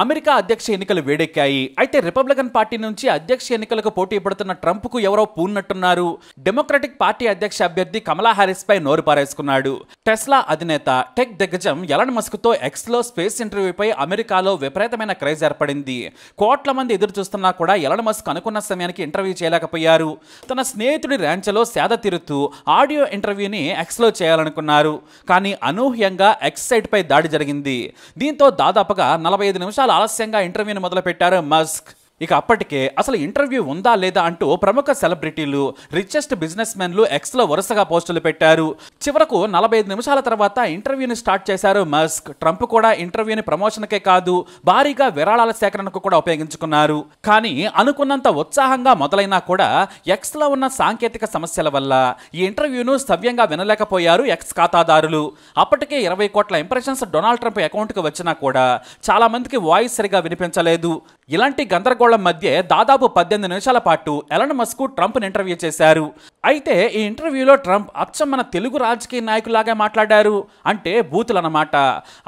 America అధ్యక్ష ఎన్నికలు వేడెక్కాయి. అయితే రిపబ్లికన్ పార్టీ నుంచి అధ్యక్ష ఎన్నికలకు పోటీ పడుతున్న ట్రంప్ కు ఎవరో పూన్నట్టున్నారు. డెమోక్రటిక్ పార్టీ అధ్యక్ష అభ్యర్థి కమలా హారిస్ పై నోరు పారేసుకున్నాడు. టెస్లా అధినేత టెక్ దిగ్గజం ఎలన్ మస్క్ తో ఎక్స్ లో స్పేస్ ఇంటర్వ్యూపై అమెరికాలో విపరీతమైన క్రేజ్ ఏర్పడింది. కోట్ల మంది ఎదురు చూస్తున్నా కూడా ఎలన్ మస్క్ అనుకున్న సమయానికి ఇంటర్వ్యూ చేయలేకపోయారు. తన స్నేహితుడి ర్యాంచ్లో సేద తీరుతూ ఆడియో ఇంటర్వ్యూని ఎక్స్ లో చేయాలనుకున్నారు. కానీ అనూహ్యంగా ఎక్స్ సైట్ పై దాడి జరిగింది. దీంతో దాదాపుగా 45 నిమిషాలు ఆలస్యంగా ఇంటర్వ్యూని మొదలుపెట్టారు మస్క్. ఇక అప్పటికే అసలు ఇంటర్వ్యూ ఉందా లేదా అంటూ ప్రముఖ సెలబ్రిటీలు, రిచెస్ట్ బిజినెస్ మెన్లు ఎక్స్ లో వరుసగా పోస్టులు పెట్టారు. చివరకు 45 నిమిషాల తర్వాత ఇంటర్వ్యూని స్టార్ట్ చేశారు మస్క్. ట్రంప్ కూడా ఇంటర్వ్యూని ప్రమోషన్కే కాదు, భారీగా విరాళాల సేకరణకు కూడా ఉపయోగించుకున్నారు. కానీ అనుకున్నంత ఉత్సాహంగా మొదలైనా కూడా ఎక్స్ లో ఉన్న సాంకేతిక సమస్యల వల్ల ఈ ఇంటర్వ్యూను సవ్యంగా వినలేకపోయారు ఎక్స్ ఖాతాదారులు. అప్పటికే 20 కోట్ల ఇంప్రెషన్స్ డొనాల్డ్ ట్రంప్ అకౌంట్ కు వచ్చినా కూడా చాలా మందికి వాయిస్ సరిగా వినిపించలేదు. ఇలాంటి గందరగోళం మధ్య దాదాపు 18 నిమిషాల పాటు ఎలన్ మస్క్ ట్రంప్ ఇంటర్వ్యూ చేశారు. అయితే ఈ ఇంటర్వ్యూలో ట్రంప్ అచ్చం మన తెలుగు రాజకీయ నాయకులాగా మాట్లాడారు. అంటే బూతులన్నమాట.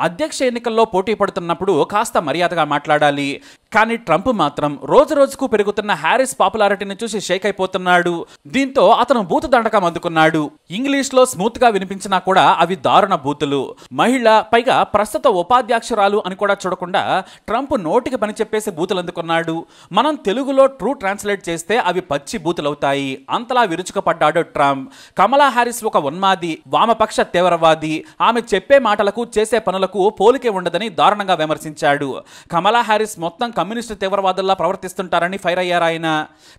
అధ్యక్ష ఎన్నికల్లో పోటీ పడుతున్నప్పుడు కాస్త మర్యాదగా మాట్లాడాలి. కానీ ట్రంప్ మాత్రం రోజు రోజుకు పెరుగుతున్న హ్యారిస్ పాపులారిటీని చూసి షేక్ అయిపోతున్నాడు. దీంతో అతను బూతు దండకం అందుకున్నాడు. ఇంగ్లీష్ లో స్మూత్ గా వినిపించినా కూడా అవి దారుణ బూతులు. మహిళ, పైగా ప్రస్తుత ఉపాధ్యక్షురాలు అని కూడా చూడకుండా ట్రంప్ నోటికి పని చెప్పేసి బూతులు అందుకున్నాడు. మనం తెలుగులో ట్రూ ట్రాన్స్లేట్ చేస్తే అవి పచ్చి బూతులవుతాయి. అంతలా విరుచుకుపడ్డాడు ట్రంప్. కమలా హారిస్ ఒక ఉన్మాది, వామపక్ష తీవ్రవాది. ఆమె చెప్పే మాటలకు చేసే పనులకు పోలికే ఉండదని దారుణంగా విమర్శించాడు. కమలా హారిస్ మొత్తం కమ్యూనిస్టు తీవ్రవాదుల్లా ప్రవర్తిస్తుంటారని ఫైర్ అయ్యారు ఆయన.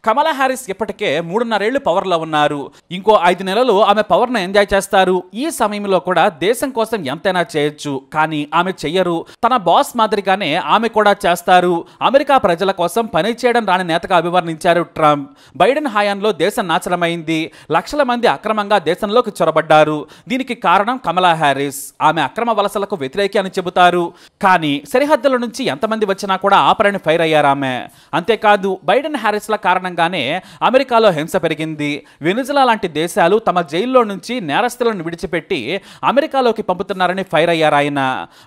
కమలా హారిస్ ఇప్పటికే 3.5 ఏళ్లు పవర్ లో ఉన్నారు. ఇంకో 5 నెలలు ఆమె పవర్ ను ఎంజాయ్ చేస్తారు. ఈ సమయంలో కూడా దేశం కోసం ఎంతైనా చేయొచ్చు, కానీ ఆమె చెయ్యరు. తన బాస్ మాదిరిగానే ఆమె కూడా చేస్తారు. అమెరికా ప్రజల కోసం పని చేయడం రాని నేతగా అభివర్ణించారు ట్రంప్. బైడెన్ హయాంలో దేశం నాశనమైంది. లక్షల మంది అక్రమంగా దేశంలోకి చొరబడ్డారు. దీనికి కారణం కమలా హారిస్. ఆమె అక్రమ వలసలకు వ్యతిరేకి అని చెబుతారు. కానీ సరిహద్దుల నుంచి ఎంతమంది వచ్చినా కూడా ఆపరని ఫైర్ అయ్యారు ఆమె. అంతేకాదు బైడెన్ హారిస్ల కారణంగానే అమెరికాలో హింస పెరిగింది. వెనిజులా లాంటి దేశాలు తమ జైల్లో నుంచి నేరస్తులను విడిచిపెట్టి అమెరికాలోకి పంపుతున్నారని ఫైర్ అయ్యారు ఆయన.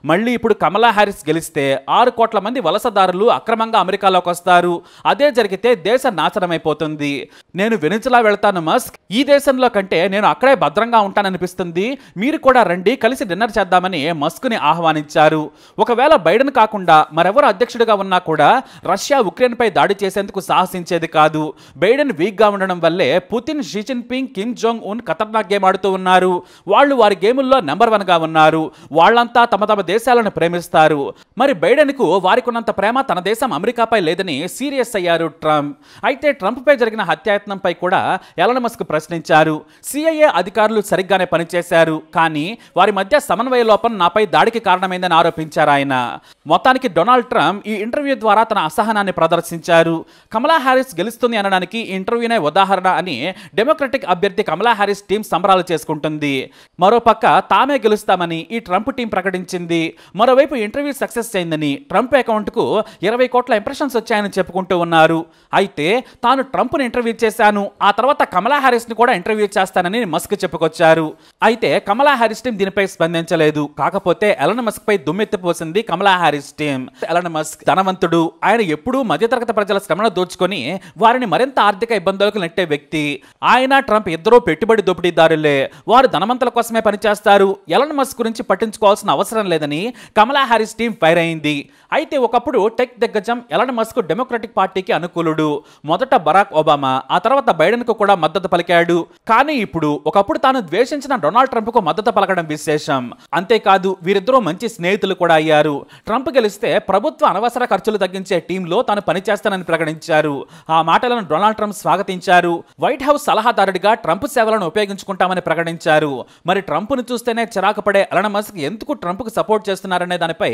మళ్ళీ ఇప్పుడు కమలా హారిస్ గెలిస్తే 6 కోట్ల మంది వలసదారులు అక్రమంగా అమెరికాలోకి వస్తారు. అదే జరిగితే దేశ నాశనమైపోతుంది. నేను వెనిజులా వెళ్తాను మస్క్, ఈ దేశంలో కంటే నేను అక్కడే భద్రంగా ఉంటాననిపిస్తుంది, మీరు కూడా రండి, కలిసి డిన్నర్ చేద్దామని మస్క్ ని ఆహ్వానించారు. ఒకవేళ బైడెన్ కాకుండా మరెవరు అధ్యక్షుడిగా ఉన్నా కూడా రష్యా ఉక్రెయిన్ పై దాడి చేసేందుకు సాహసించేది కాదు. బైడెన్ వీక్ గా ఉండడం వల్లే Putin, Xi Jinping, Kim Jong Un ఖతర్నాక్ గేమ్ ఆడుతూ ఉన్నారు. వాళ్ళు వారి గేముల్లో నెంబర్ 1 గా ఉన్నారు. వాళ్ళంతా తమ తమ దేశాలను ప్రేమిస్తారు. మరి బైడెన్ కు వారికి ఉన్నంత ప్రేమ తన దేశం అమెరికాపై లేదని సీరియస్ అయ్యారు ట్రంప్. అయితే ట్రంప్ పై జరిగిన హత్యాయత్నంపై కూడా ఎలన్ మస్క్ ప్రశ్నించారు. సిఐఏ అధికారులు సరిగ్గానే పనిచేశారు, కానీ వారి మధ్య సమన్వయ లోపం నాపై దాడికి కారణమైందని ఆరోపించారు ఆయన. మొత్తానికి డొనాల్డ్ ట్రంప్ ఈ ఇంటర్వ్యూ ద్వారా తన అసహనాన్ని ప్రదర్శించారు. కమలా హారిస్ గెలుస్తుంది అనడానికి ఈ ఇంటర్వ్యూనే ఉదాహరణ అని డెమోక్రటిక్ అభ్యర్థి కమలా హారిస్ టీం సంబరాలు చేసుకుంటుంది. మరోపక్క తామే గెలుస్తామని ఈ ట్రంప్ టీం ప్రకటించింది. మరోవైపు ఇంటర్వ్యూ సక్సెస్ అయిందని ట్రంప్ అకౌంట్ కు 20 కోట్ల ఇంప్రెషన్స్ వచ్చాయని చెప్పుకుంటూ ఉన్నారు. అయితే తాను ట్రంప్ ను ఇంటర్వ్యూ చేశాను, ఆ తర్వాత కమలా హారిస్ ని కూడా ఇంటర్వ్యూ చేస్తానని మస్క్ చెప్పుకొచ్చారు. అయితే కమలా హారిస్ టీం దీనిపై స్పందించలేదు. కాకపోతే ఎలన్ మస్క్ పై దుమ్మెత్తిపోసింది కమలా హారిస్ టీం. ఎలన్ మస్క్ ధనవంతుడు. ఆయన ఎప్పుడూ మధ్యతరగతి ప్రజల శ్రమను దోచుకొని వారిని మరింత ఆర్థిక ఇబ్బందులకు నెట్టే వ్యక్తి. ఆయన ట్రంప్ ఇద్దరూ పెట్టుబడి దోపిడీదారులే. వారు ధనవంతుల కోసమే పనిచేస్తారు. ఎలన్ మస్క్ గురించి పట్టించుకోవాల్సిన అవసరం లేదని కమలా హారిస్ టీం ఫైర్ అయింది. అయితే ఒకప్పుడు టెక్ దిగ్గజం ఎలన్ మస్క్ డెమోక్రటిక్ పార్టీకి అనుకూలుడు. మొదట బరాక్ ఒబామా, ఆ తర్వాత బైడెన్ కు కూడా మద్దతు పలికాడు. కానీ ఇప్పుడు ఒకప్పుడు తాను ద్వేషించిన డొనాల్డ్ ట్రంప్ కు మద్దతు పలకడం విశేషం. అంతేకాదు వీరిద్దరూ మంచి స్నేహితులు కూడా అయ్యారు. ట్రంప్ గెలిస్తే ప్రభుత్వ అనవసర ఖర్చులు తగ్గించే టీంలో తాను పనిచేస్తానని ప్రకటించారు. ఆ మాటలను డొనాల్డ్ ట్రంప్ స్వాగతించారు. వైట్ హౌస్ సలహాదారుడిగా ట్రంప్ సేవలను ఉపయోగించుకుంటామని ప్రకటించారు. మరి ట్రంప్ ను చూస్తేనే చిరాకు పడే ఎలన్ మస్క్ ఎందుకు ట్రంప్ కు సపోర్ట్ చేస్తున్నారనే దానిపై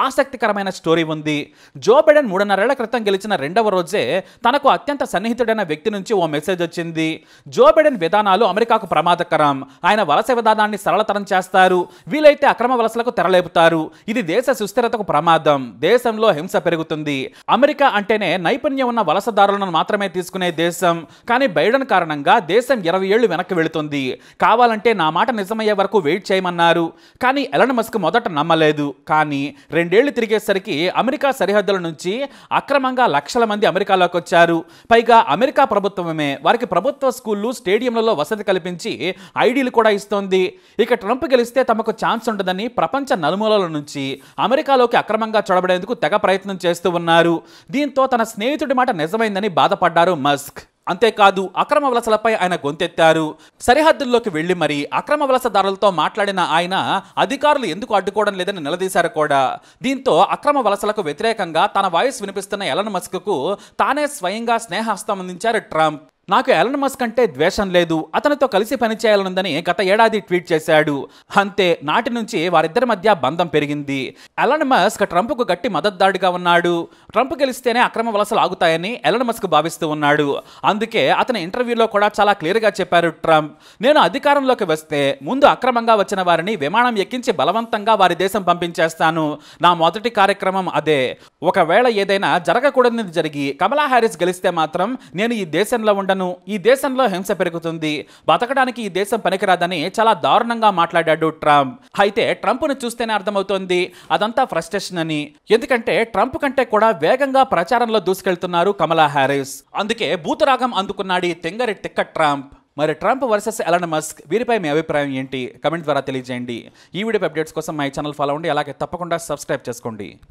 ఆసక్తికరమైన స్టోరీ ఉంది. జో బైడెన్ 3.5 ఏళ్ల క్రితం గెలిచిన 2వ రోజే తనకు అత్యంత సన్నిహితుడైన వ్యక్తి నుంచి ఓ మెసేజ్ వచ్చింది. జో బైడెన్ విధానాలు అమెరికాకు ప్రమాదకరం. ఆయన వలస విధానాన్ని సరళతరం చేస్తారు. వీలైతే అక్రమ వలసలకు తెరలేపుతారు. ఇది దేశ సుస్థిరతకు ప్రమాదం. దేశంలో హింస పెరుగుతుంది. పెరుగుతుంది. అమెరికా అంటేనే నైపుణ్యం ఉన్న వలసదారులను మాత్రమే తీసుకునే దేశం. కానీ బైడెన్ కారణంగా దేశం 20 ఏళ్లు వెనక్కి వెళుతుంది. కావాలంటే నా మాట నిజమయ్యే వరకు వెయిట్ చేయమన్నారు. కానీ ఎలన్ మస్క్ మొదట నమ్మలేదు. కానీ 2 ఏళ్లు తిరిగేసరికి అమెరికా సరిహద్దుల నుంచి అక్రమంగా లక్షల మంది అమెరికాలోకి వచ్చారు. పైగా అమెరికా ప్రభుత్వమే వారికి ప్రభుత్వ స్కూళ్లు, స్టేడియంలలో వసతి కల్పించి ఐడీలు కూడా ఇస్తోంది. ఇక ట్రంప్ గెలిస్తే తమకు ఛాన్స్ ఉండదని ప్రపంచ నలుమూలల నుంచి అమెరికాలోకి అక్రమంగా చొరబడేందుకు తెగ ప్రయత్నం చేస్తూ ఉన్నారు. దీంతో తన స్నేహితుడి మాట నిజమైందని బాధపడ్డారు మస్క్. అంతేకాదు అక్రమ వలసలపై ఆయన గొంతెత్తారు. సరిహద్దుల్లోకి వెళ్లి మరి అక్రమ వలసదారులతో మాట్లాడిన ఆయన అధికారులు ఎందుకు అడ్డుకోవడం లేదని నిలదీశారు కూడా. దీంతో అక్రమ వలసలకు వ్యతిరేకంగా తన వాయిస్ వినిపిస్తున్న ఎలన్ మస్క్కు తానే స్వయంగా స్నేహహస్తం అందించారు ట్రంప్. నాకు ఎలన్ మస్క్ అంటే ద్వేషం లేదు, అతనితో కలిసి పనిచేయాలనుందని గత ఏడాది ట్వీట్ చేశాడు. అంతే, నాటి నుంచి వారిద్దరి మధ్య బంధం పెరిగింది. ఎలన్ మస్క్ ట్రంప్కు గట్టి మద్దతుదారుడిగా ఉన్నాడు. ట్రంప్ గెలిస్తేనే అక్రమ వలసలు ఆగుతాయని ఎలన్ మస్క్ భావిస్తూ ఉన్నాడు. అందుకే అతని ఇంటర్వ్యూలో కూడా చాలా క్లియర్గా చెప్పారు ట్రంప్, నేను అధికారంలోకి వస్తే ముందు అక్రమంగా వచ్చిన వారిని విమానం ఎక్కించి బలవంతంగా వారి దేశం పంపించేస్తాను. నా మొదటి కార్యక్రమం అదే. ఒకవేళ ఏదైనా జరగకూడనిది జరిగి కమలా హ్యారిస్ గెలిస్తే మాత్రం నేను ఈ దేశంలో ఉండను. ఈ దేశంలో హింస పెరుగుతుంది, బతకడానికి ఈ దేశం పనికిరాదని చాలా దారుణంగా మాట్లాడాడు ట్రంప్. అయితే ట్రంప్ను చూస్తేనే అర్థమవుతోంది అదంతా ఫ్రస్ట్రేషన్ అని. ఎందుకంటే ట్రంప్ కంటే కూడా వేగంగా ప్రచారంలో దూసుకెళ్తున్నారు కమలా హ్యారిస్. అందుకే బూతురాగం అందుకున్నాడు ఈ తెంగరి తిక్క ట్రంప్. మరి ట్రంప్ వర్సెస్ ఎలన్ మస్క్, వీరిపై మీ అభిప్రాయం ఏంటి? కమెంట్ ద్వారా తెలియజేయండి. ఈ వీడియో అప్డేట్స్ కోసం మై ఛానల్ ఫాలో అవ్వండి. అలాగే తప్పకుండా సబ్స్క్రైబ్ చేసుకోండి.